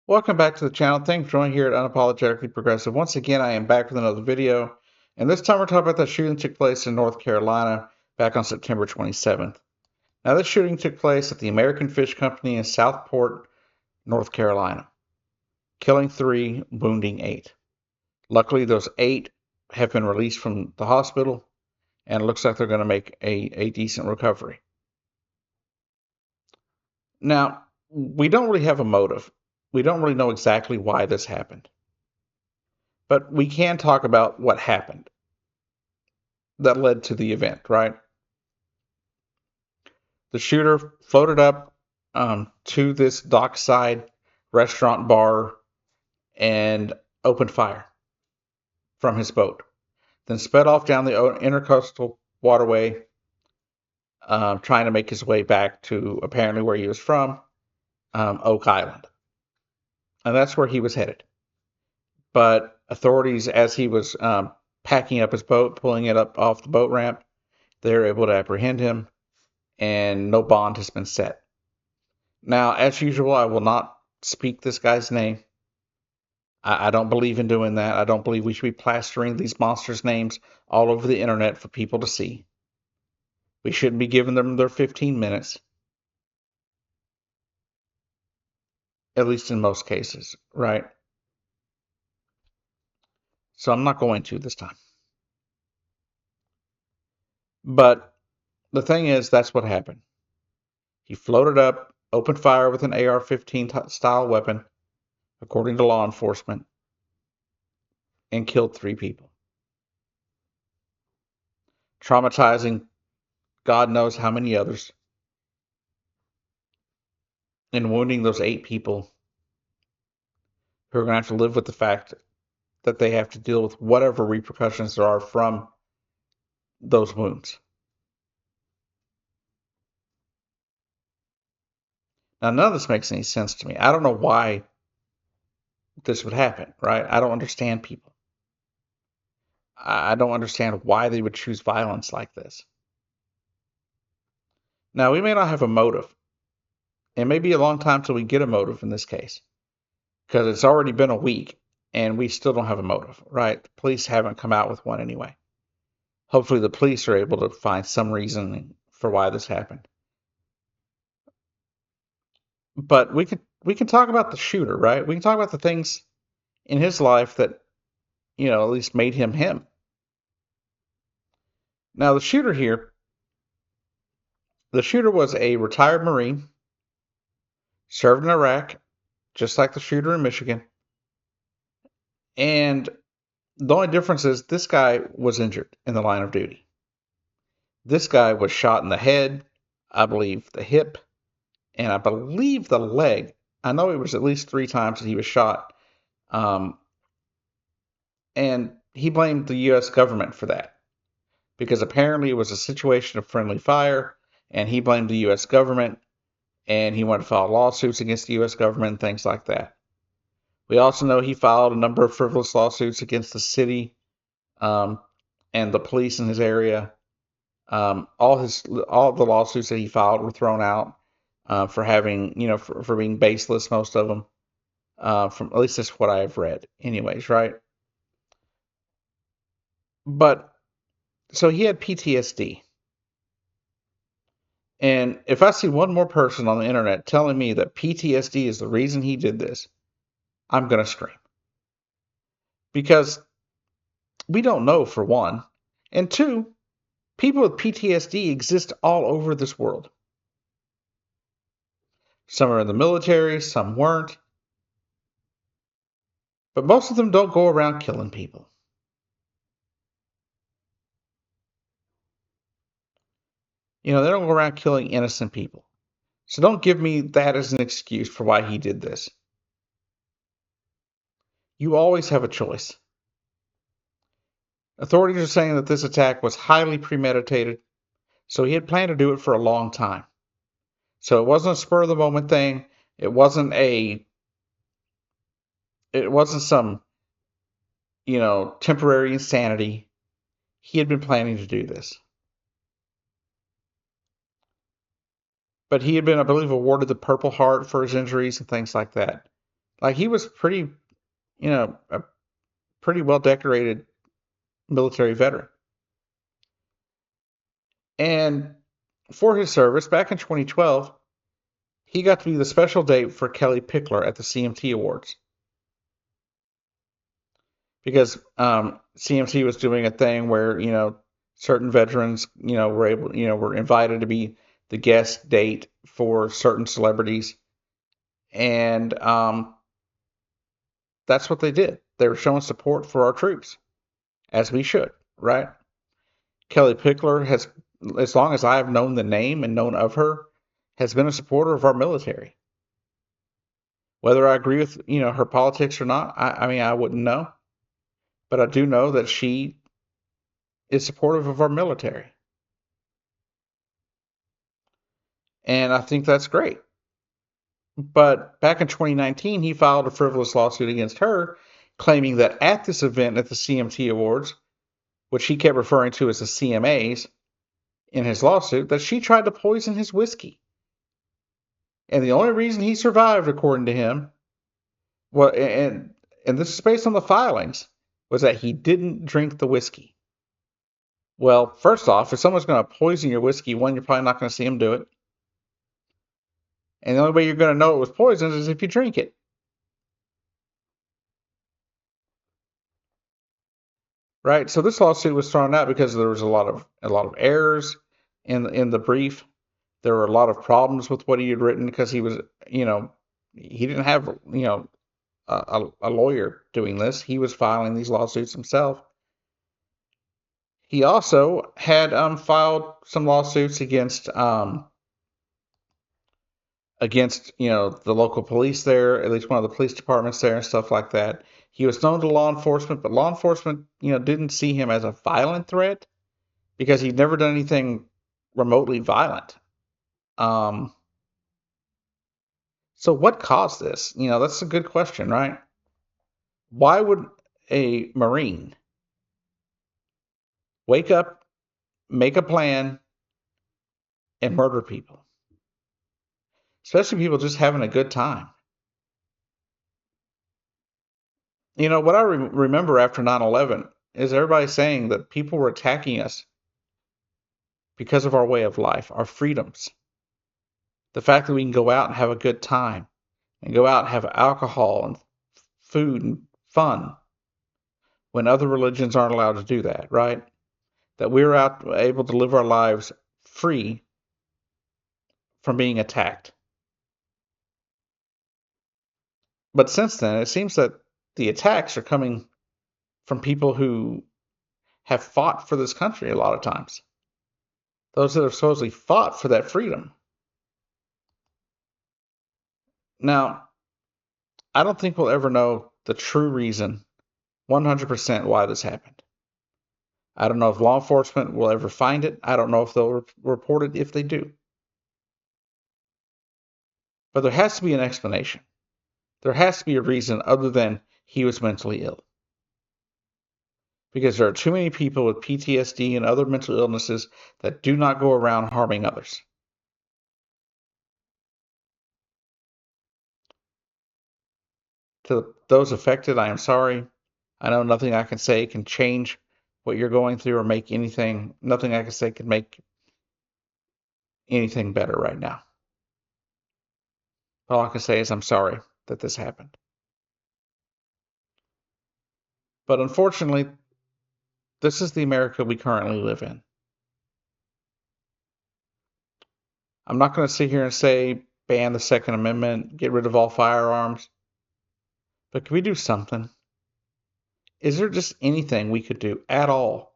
Welcome back to the channel. Thanks for joining here at Unapologetically Progressive. Once again, I am back with another video, and this time we're talking about the shooting that took place in North Carolina back on September 27th. Now, this shooting took place at the American Fish Company in Southport, North Carolina, killing 3, wounding 8. Luckily, those 8 have been released from the hospital, and it looks like they're going to make a decent recovery. Now, we don't really have a motive. We don't really know exactly why this happened. But we can talk about what happened that led to the event, right? The shooter floated up to this dockside restaurant bar and opened fire from his boat, then sped off down the intercoastal waterway, trying to make his way back to apparently where he was from, Oak Island. And that's where he was headed. But authorities, as he was packing up his boat, pulling it up off the boat ramp, they were able to apprehend him, and no bond has been set. Now, as usual, I will not speak this guy's name. I don't believe in doing that. I don't believe we should be plastering these monsters' names all over the internet for people to see. We shouldn't be giving them their 15 minutes, at least in most cases, right? So I'm not going to this time. But the thing is, that's what happened. He floated up, opened fire with an AR-15 style weapon, according to law enforcement, and killed 3 people, traumatizing God knows how many others, and wounding those 8 people who are going to have to live with the fact that they have to deal with whatever repercussions there are from those wounds. Now, none of this makes any sense to me. I don't know why this would happen, right? I don't understand people. I don't understand why they would choose violence like this. Now, we may not have a motive. It may be a long time till we get a motive in this case, because it's already been a week and we still don't have a motive, right? The police haven't come out with one anyway. Hopefully the police are able to find some reason for why this happened. But we can talk about the shooter, right? We can talk about the things in his life that, at least made him him. Now, the shooter was a retired Marine, served in Iraq, just like the shooter in Michigan. And the only difference is this guy was injured in the line of duty. This guy was shot in the head, I believe the hip, and I believe the leg. I know it was at least 3 times that he was shot. And he blamed the U.S. government for that, because apparently it was a situation of friendly fire, and he blamed the U.S. government, and he wanted to file lawsuits against the U.S. government and things like that. We also know he filed a number of frivolous lawsuits against the city and the police in his area. All the lawsuits that he filed were thrown out for having, for being baseless, most of them. From at least that's what I have read, anyways, right? But so he had PTSD. And if I see one more person on the internet telling me that PTSD is the reason he did this, I'm going to scream. Because we don't know, for one. And 2, people with PTSD exist all over this world. Some are in the military, some weren't. But most of them don't go around killing people. They don't go around killing innocent people. So don't give me that as an excuse for why he did this. You always have a choice. Authorities are saying that this attack was highly premeditated, so he had planned to do it for a long time. So it wasn't a spur of the moment thing. It wasn't some, temporary insanity. He had been planning to do this. But he had been, I believe, awarded the Purple Heart for his injuries and things like that. Like he was pretty, a pretty well decorated military veteran. And for his service back in 2012, he got to be the special date for Kelly Pickler at the CMT Awards because CMT was doing a thing where certain veterans were invited to be the guest date for certain celebrities, and that's what they did. They were showing support for our troops, as we should, right? Kelly Pickler has, as long as I have known the name and known of her, has been a supporter of our military. Whether I agree with her politics or not, I mean I wouldn't know, but I do know that she is supportive of our military, and I think that's great. But back in 2019, he filed a frivolous lawsuit against her, claiming that at this event at the CMT Awards, which he kept referring to as the CMAs in his lawsuit, that she tried to poison his whiskey. And the only reason he survived, according to him, well, and this is based on the filings, was that he didn't drink the whiskey. Well, first off, if someone's going to poison your whiskey, one, you're probably not going to see them do it. And the only way you're going to know it was poisoned is if you drink it. Right? So this lawsuit was thrown out because there was a lot of errors in the brief. There were a lot of problems with what he had written because he didn't have, a lawyer doing this. He was filing these lawsuits himself. He also had filed some lawsuits against the local police there, at least one of the police departments there and stuff like that. He was known to law enforcement, but law enforcement didn't see him as a violent threat because he'd never done anything remotely violent. Um, so what caused this? That's a good question, right? Why would a Marine wake up, make a plan, and murder people? Especially people just having a good time. What I remember after 9/11 is everybody saying that people were attacking us because of our way of life, our freedoms. The fact that we can go out and have a good time and go out and have alcohol and food and fun when other religions aren't allowed to do that, right? That we're out able to live our lives free from being attacked. But since then, it seems that the attacks are coming from people who have fought for this country a lot of times. Those that have supposedly fought for that freedom. Now, I don't think we'll ever know the true reason, 100% why this happened. I don't know if law enforcement will ever find it. I don't know if they'll report it if they do. But there has to be an explanation. There has to be a reason other than he was mentally ill. Because there are too many people with PTSD and other mental illnesses that do not go around harming others. To those affected, I am sorry. I know nothing I can say can change what you're going through or make nothing I can say can make anything better right now. All I can say is I'm sorry that this happened. But unfortunately, this is the America we currently live in. I'm not going to sit here and say ban the Second Amendment, get rid of all firearms. But can we do something? Is there just anything we could do at all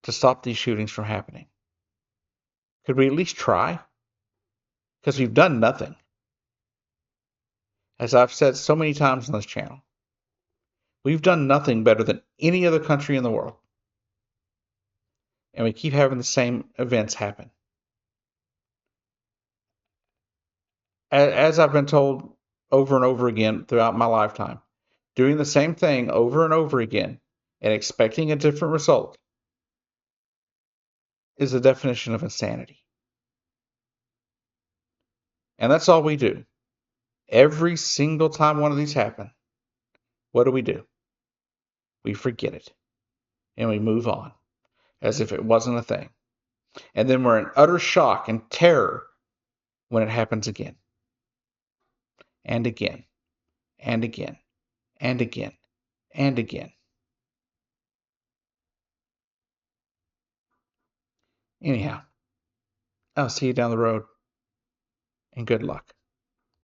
to stop these shootings from happening? Could we at least try? Because we've done nothing. As I've said so many times on this channel, we've done nothing better than any other country in the world. And we keep having the same events happen. As I've been told over and over again throughout my lifetime, doing the same thing over and over again and expecting a different result is the definition of insanity. And that's all we do. Every single time one of these happen, what do? We forget it and we move on as if it wasn't a thing. And then we're in utter shock and terror when it happens again and again and again and again and again. Anyhow, I'll see you down the road and good luck.